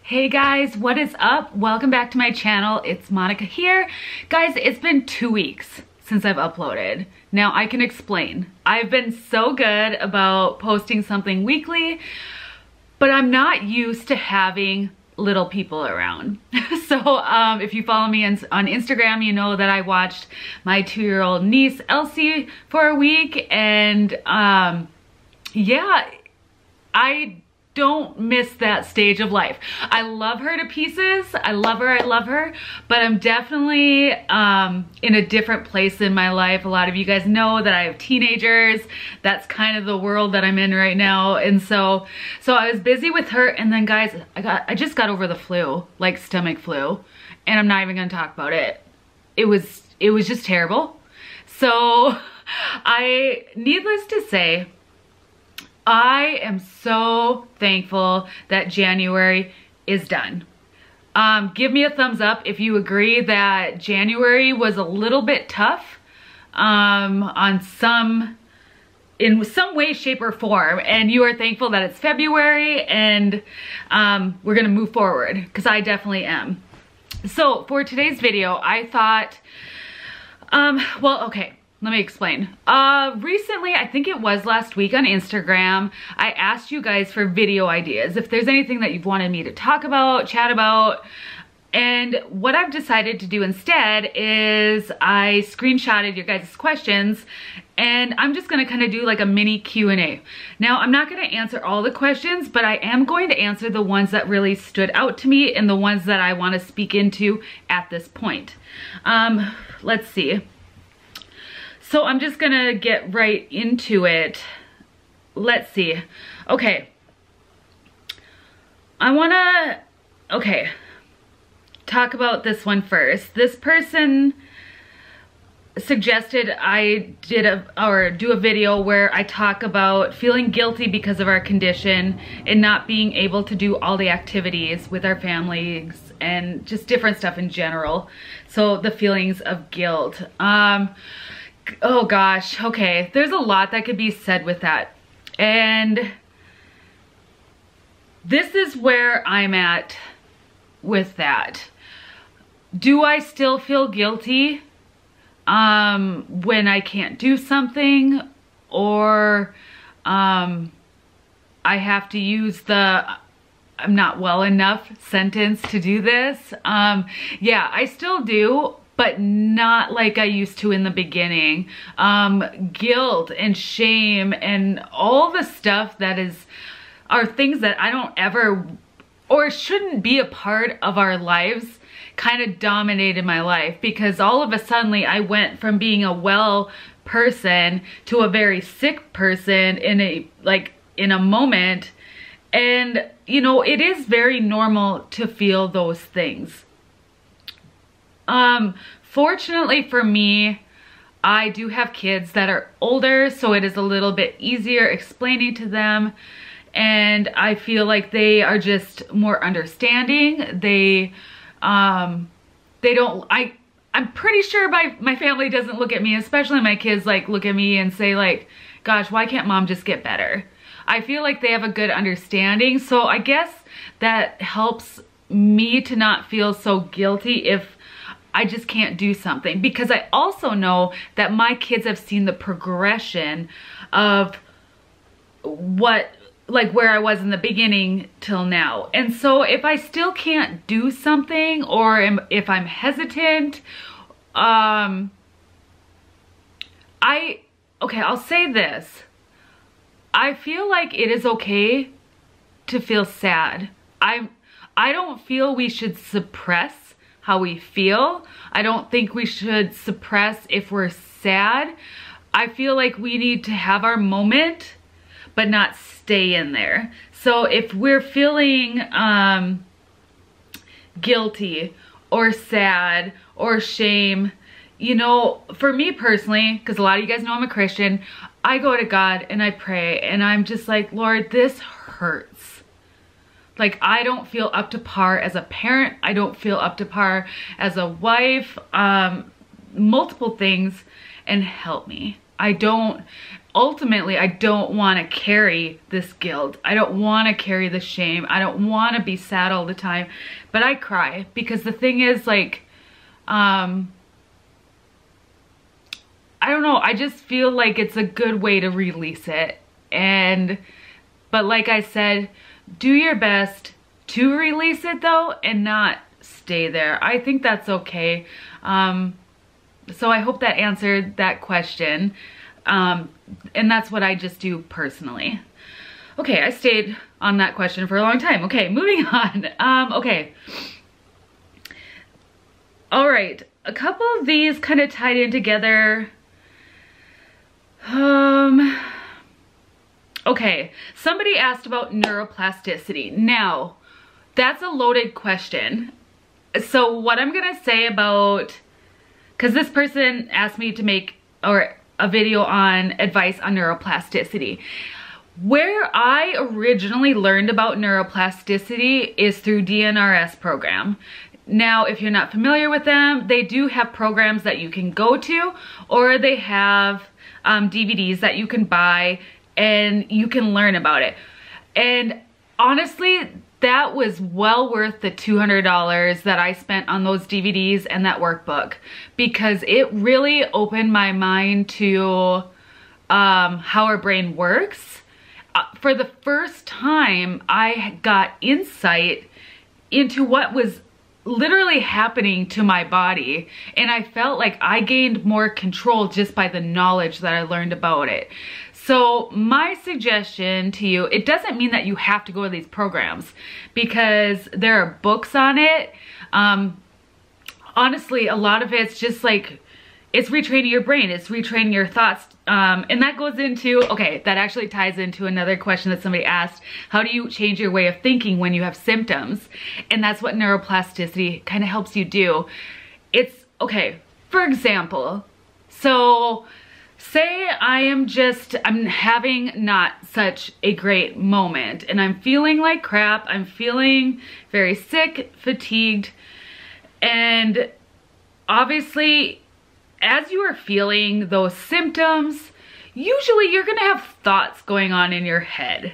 Hey guys, what is up? Welcome back to my channel. It's Monica here. Guys, it's been 2 weeks since I've uploaded. Now I can explain. I've been so good about posting something weekly, but I'm not used to having little people around. So if you follow me on Instagram, you know that I watched my 2-year-old niece Elsie for a week, and yeah, I don't miss that stage of life. I love her to pieces. I love her, but I'm definitely in a different place in my life. A lot of you guys know that I have teenagers. That's kind of the world that I'm in right now. And so I was busy with her, and then guys, I just got over the flu, like stomach flu, and I'm not even gonna talk about it. It was just terrible. So needless to say, I am so thankful that January is done. Give me a thumbs up if you agree that January was a little bit tough in some way, shape, or form, and you are thankful that it's February and we're gonna move forward, because I definitely am. So for today's video, I thought, well, okay. Let me explain. Recently, I think it was last week on Instagram, I asked you guys for video ideas. If there's anything that you've wanted me to talk about, chat about. And what I've decided to do instead is I screenshotted your guys' questions, and I'm just gonna kind of do like a mini Q&A. Now, I'm not gonna answer all the questions, but I am going to answer the ones that really stood out to me and the ones that I wanna speak into at this point. Let's see. So I'm just gonna get right into it. Let's see. Okay. I wanna, talk about this one first. This person suggested I do a video where I talk about feeling guilty because of our condition and not being able to do all the activities with our families and just different stuff in general. So the feelings of guilt. Oh gosh, okay, there's a lot that could be said with that. And this is where I'm at with that. Do I still feel guilty when I can't do something, or I have to use the I'm not well enough sentence to do this? Yeah, I still do, but not like I used to in the beginning. Guilt and shame and all the stuff that are things that I don't ever, or shouldn't be a part of our lives, kind of dominated my life, because all of a sudden I went from being a well person to a very sick person in a moment. And you know, it is very normal to feel those things. Fortunately for me, I do have kids that are older, so it is a little bit easier explaining to them, and I feel like they are just more understanding. I'm pretty sure my family doesn't look at me, especially my kids, like look at me and say like, gosh, why can't mom just get better? I feel like they have a good understanding, so I guess that helps me to not feel so guilty if I just can't do something, because I also know that my kids have seen the progression of where I was in the beginning till now. And so if I still can't do something, or if I'm hesitant, I'll say this. I feel like it is okay to feel sad. I don't feel we should suppress how we feel. I don't think we should suppress if we're sad. I feel like we need to have our moment, but not stay in there. So if we're feeling guilty or sad or shame, you know, for me personally, because a lot of you guys know I'm a Christian, I go to God and I pray, and I'm just like, Lord, this hurts. Like, I don't feel up to par as a parent. I don't feel up to par as a wife, multiple things, and help me. I don't, ultimately, I don't want to carry this guilt. I don't want to carry the shame. I don't want to be sad all the time. But I cry because the thing is, like, I don't know. I just feel like it's a good way to release it. But like I said, do your best to release it though, and not stay there. I think that's okay. So I hope that answered that question. And that's what I just do personally. Okay, I stayed on that question for a long time. Okay, moving on. Okay. All right, a couple of these kind of tied in together. Okay, somebody asked about neuroplasticity. Now, that's a loaded question. So what I'm gonna say about, because this person asked me to make a video on advice on neuroplasticity. Where I originally learned about neuroplasticity is through DNRS program. Now, if you're not familiar with them, they do have programs that you can go to, or they have DVDs that you can buy and you can learn about it. And honestly, that was well worth the $200 that I spent on those DVDs and that workbook, because it really opened my mind to how our brain works. For the first time, I got insight into what was literally happening to my body, and I felt like I gained more control just by the knowledge that I learned about it. So my suggestion to you, it doesn't mean that you have to go to these programs, because there are books on it. Honestly, a lot of it's just like, it's retraining your brain, it's retraining your thoughts. And that goes into, okay, that actually ties into another question that somebody asked. How do you change your way of thinking when you have symptoms? And that's what neuroplasticity kind of helps you do. It's, okay, for example, so say I'm having not such a great moment and I'm feeling like crap, I'm feeling very sick, fatigued, and obviously as you are feeling those symptoms, usually you're gonna have thoughts going on in your head.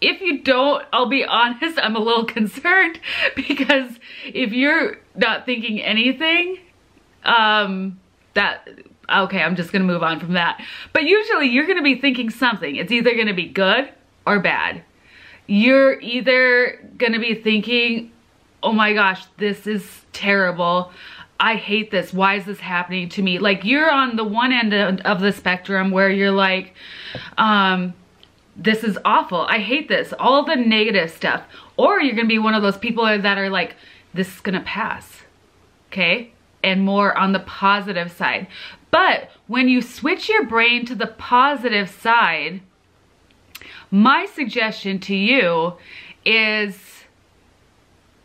If you don't, I'll be honest, I'm a little concerned, because if you're not thinking anything, okay, I'm just gonna move on from that. But usually you're gonna be thinking something. It's either gonna be good or bad. You're either gonna be thinking, oh my gosh, this is terrible. I hate this. Why is this happening to me? Like, you're on the one end of the spectrum where you're like, this is awful. I hate this. All the negative stuff. Or you're gonna be one of those people that are like, this is gonna pass. Okay? And more on the positive side. But when you switch your brain to the positive side, my suggestion to you is,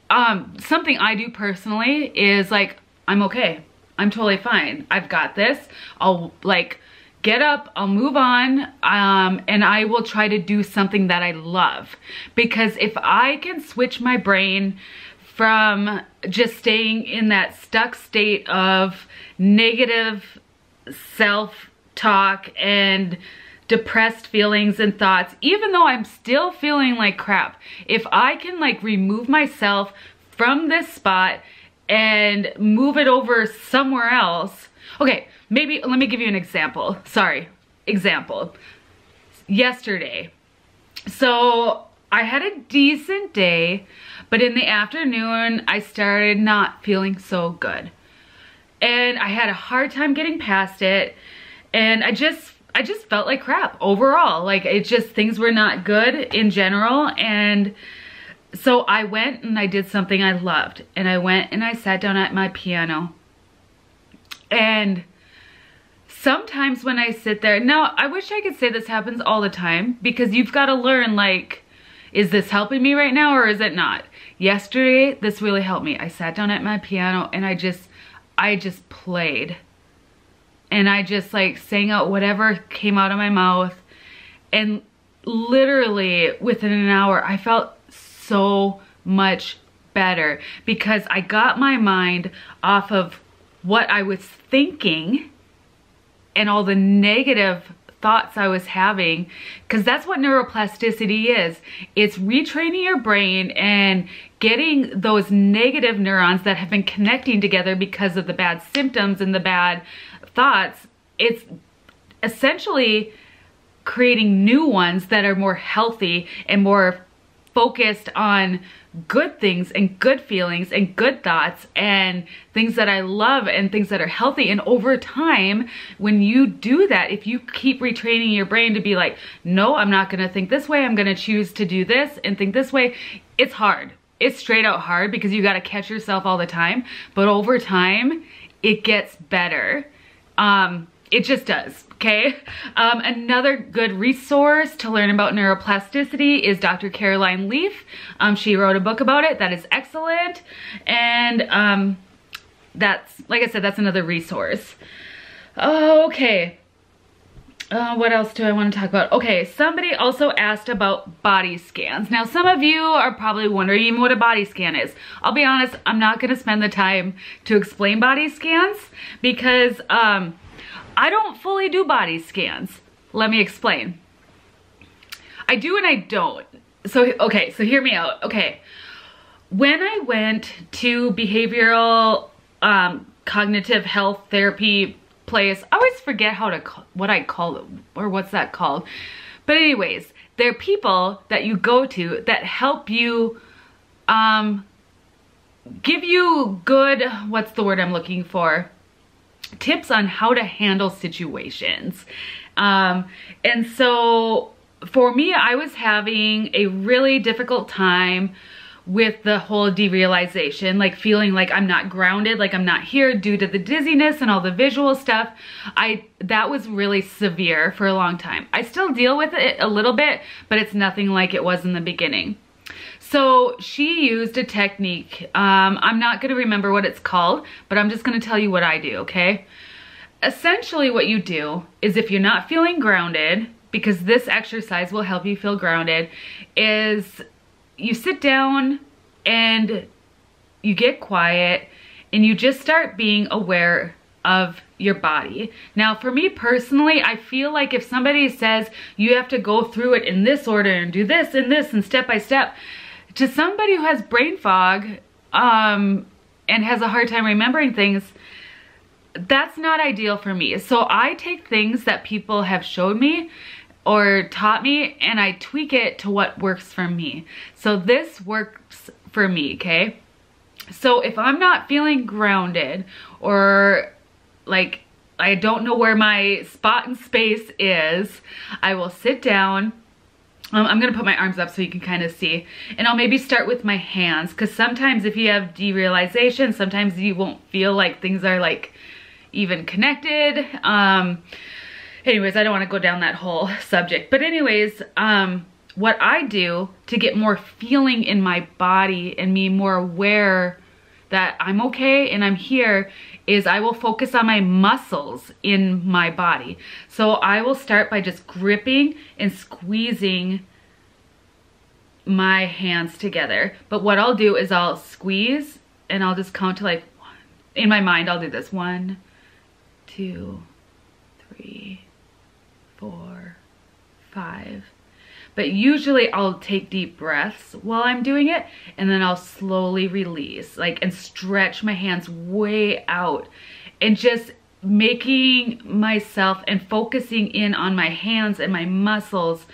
something I do personally is like, I'm okay. I'm totally fine. I've got this. I'll like get up, I'll move on, and I will try to do something that I love. Because if I can switch my brain from just staying in that stuck state of negative self-talk and depressed feelings and thoughts, even though I'm still feeling like crap, if I can like remove myself from this spot and move it over somewhere else. Okay, maybe let me give you an example. Example. Yesterday. So I had a decent day, but in the afternoon I started not feeling so good. And I had a hard time getting past it, and I just felt like crap overall. Like, it just, things were not good in general. And so I went and I did something I loved, and I went and I sat down at my piano. And sometimes when I sit there, now I wish I could say this happens all the time, because you've got to learn, like, is this helping me right now or is it not? Yesterday, this really helped me. I sat down at my piano and I just played. And I just like sang out whatever came out of my mouth. And literally within an hour, I felt so much better, because I got my mind off of what I was thinking and all the negative thoughts I was having, because that's what neuroplasticity is. It's retraining your brain and getting those negative neurons that have been connecting together because of the bad symptoms and the bad thoughts. It's essentially creating new ones that are more healthy and more focused on good things and good feelings and good thoughts and things that I love and things that are healthy. And over time, when you do that, if you keep retraining your brain to be like, no, I'm not gonna think this way, I'm gonna choose to do this and think this way, it's hard. It's straight out hard because you gotta catch yourself all the time. But over time, it gets better. It just does, okay? Another good resource to learn about neuroplasticity is Dr. Caroline Leaf. She wrote a book about it that is excellent. And that's, like I said, that's another resource. Okay. What else do I want to talk about? Okay, somebody also asked about body scans. Now, some of you are probably wondering even what a body scan is. I'll be honest, I'm not going to spend the time to explain body scans because I don't fully do body scans. Let me explain. I do and I don't. So, okay, so hear me out. Okay, when I went to behavioral cognitive health therapy place, I always forget what I call it, or what's that called. But anyways, there are people that you go to that help you, give you good, what's the word I'm looking for? Tips on how to handle situations. And so for me, I was having a really difficult time with the whole derealization, like feeling like I'm not grounded, like I'm not here due to the dizziness and all the visual stuff. That was really severe for a long time. I still deal with it a little bit, but it's nothing like it was in the beginning. So she used a technique. I'm not going to remember what it's called, but I'm just going to tell you what I do, okay? Essentially what you do is, if you're not feeling grounded, because this exercise will help you feel grounded, is you sit down and you get quiet and you just start being aware of your body. Now, for me personally, I feel like if somebody says you have to go through it in this order and do this and this and step by step, to somebody who has brain fog and has a hard time remembering things, that's not ideal for me. So I take things that people have showed me or taught me and I tweak it to what works for me. So this works for me, okay? So if I'm not feeling grounded, or like I don't know where my spot in space is, I will sit down. I'm gonna put my arms up so you can kind of see. And I'll maybe start with my hands, because sometimes if you have derealization, sometimes you won't feel like things are like even connected. Anyways, I don't want to go down that whole subject. But anyways, what I do to get more feeling in my body and me more aware that I'm okay and I'm here is I will focus on my muscles in my body. So I will start by just gripping and squeezing my hands together. But what I'll do is I'll squeeze and I'll just count to like 1. In my mind, I'll do this. 1, 2, 3, 4, 5. But usually I'll take deep breaths while I'm doing it, and then I'll slowly release, like, and stretch my hands way out, and just making myself and focusing in on my hands and my muscles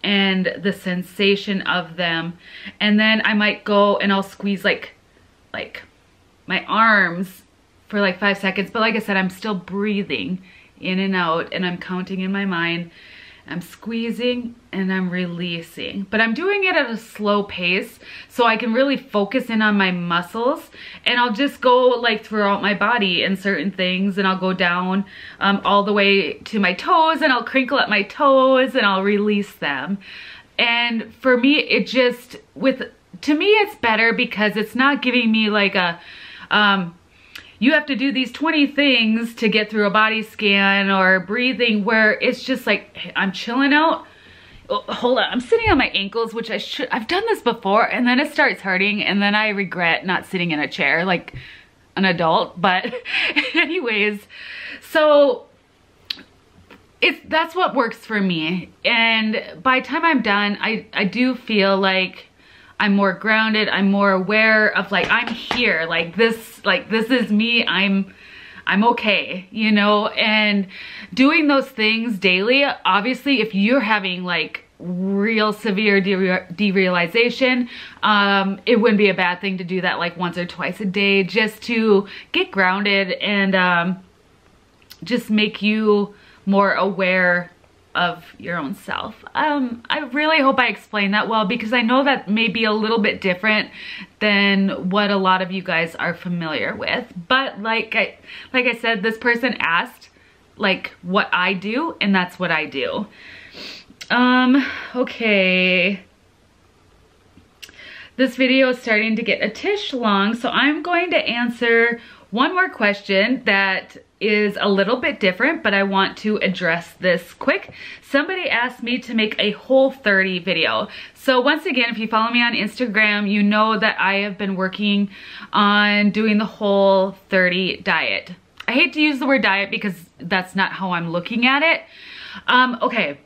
and the sensation of them. And then I might go and I'll squeeze like my arms for like 5 seconds. But like I said, I'm still breathing in and out, and I'm counting in my mind. I'm squeezing and I'm releasing, but I'm doing it at a slow pace so I can really focus in on my muscles. And I'll just go like throughout my body in certain things, and I'll go down all the way to my toes, and I'll crinkle up my toes and I'll release them. And for me, it just, to me it's better because it's not giving me like a, you have to do these 20 things to get through a body scan or breathing, where it's just like, hey, I'm chilling out. Oh, hold on, I'm sitting on my ankles, which I've done this before, and then it starts hurting, and then I regret not sitting in a chair like an adult. But anyways, so that's what works for me. And by the time I'm done, I do feel like I'm more grounded. I'm more aware of like, I'm here, like this is me. I'm okay, you know, and doing those things daily, obviously, if you're having like real severe derealization, it wouldn't be a bad thing to do that like once or twice a day, just to get grounded and just make you more aware of your own self. I really hope I explained that well, because I know that may be a little bit different than what a lot of you guys are familiar with. But like I said, this person asked like what I do, and that's what I do. Okay. This video is starting to get a tish long, so I'm going to answer one more question that is a little bit different, but I want to address this quick. Somebody asked me to make a Whole30 video. So once again, if you follow me on Instagram, you know that I have been working on doing the Whole30 diet. I hate to use the word diet because that's not how I'm looking at it. Okay,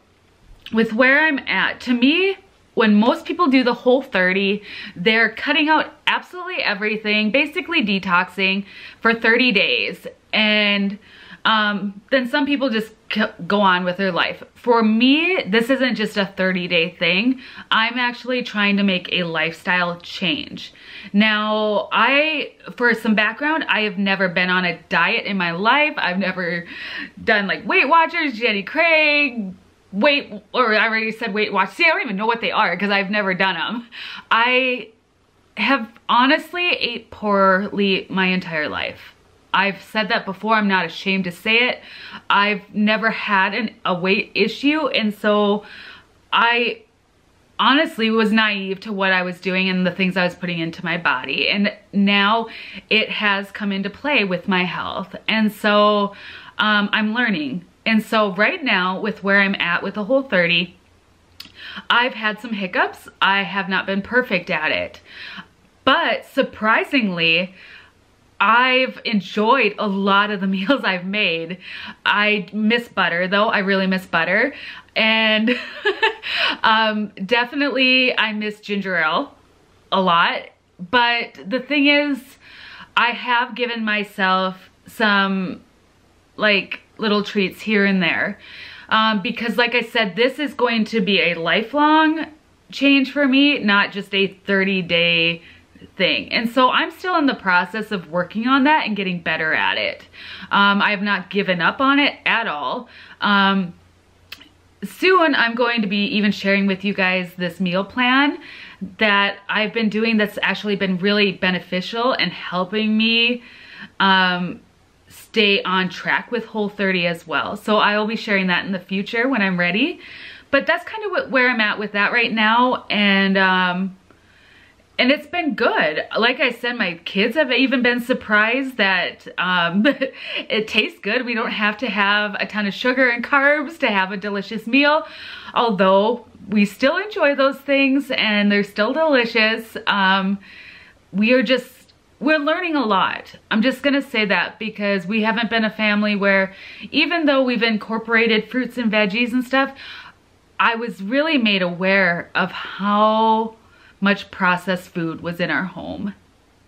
with where I'm at, to me, when most people do the Whole30, they're cutting out absolutely everything, basically detoxing for 30 days. And then some people just go on with their life. For me, this isn't just a 30-day thing. I'm actually trying to make a lifestyle change. Now, for some background, I have never been on a diet in my life. I've never done like Weight Watchers, Jenny Craig, I already said Weight Watch. See, I don't even know what they are because I've never done them. I have honestly ate poorly my entire life. I've said that before. I'm not ashamed to say it. I've never had a weight issue, and so I honestly was naive to what I was doing and the things I was putting into my body. And now it has come into play with my health. And so I'm learning. And so right now, with where I'm at with the Whole30, I've had some hiccups. I have not been perfect at it. But surprisingly, I've enjoyed a lot of the meals I've made. I miss butter though. I really miss butter. And definitely I miss ginger ale a lot. But the thing is, I have given myself some like little treats here and there. Because like I said, this is going to be a lifelong change for me, not just a 30-day thing. And so I'm still in the process of working on that and getting better at it. I have not given up on it at all. Soon I'm going to be even sharing with you guys this meal plan that I've been doing that's actually been really beneficial and helping me stay on track with Whole30 as well. So I will be sharing that in the future when I'm ready. But that's kind of where I'm at with that right now. And it's been good. Like I said, my kids have even been surprised that it tastes good. We don't have to have a ton of sugar and carbs to have a delicious meal, although we still enjoy those things and they're still delicious. We're learning a lot. I'm just gonna say that because we haven't been a family where, even though we've incorporated fruits and veggies and stuff, I was really made aware of how much processed food was in our home,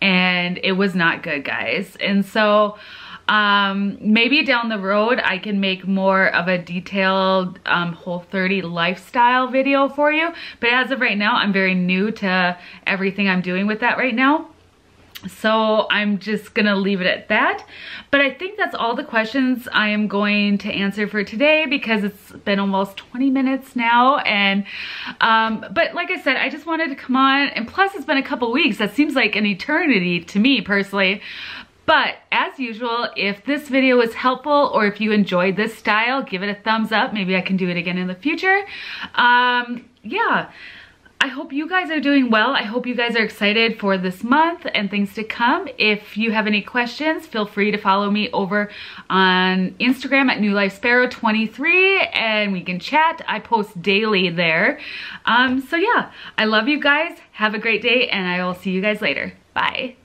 and it was not good, guys. And so maybe down the road I can make more of a detailed Whole30 lifestyle video for you, but as of right now, I'm very new to everything I'm doing with that right now. So I'm just gonna leave it at that. But I think that's all the questions I am going to answer for today because it's been almost 20 minutes now. And but like I said, I just wanted to come on, and plus it's been a couple weeks. That seems like an eternity to me personally. But as usual, if this video was helpful or if you enjoyed this style, give it a thumbs up. Maybe I can do it again in the future. Yeah. I hope you guys are doing well. I hope you guys are excited for this month and things to come. If you have any questions, feel free to follow me over on Instagram at newlifesparrow23 and we can chat. I post daily there. So yeah, I love you guys. Have a great day and I will see you guys later. Bye.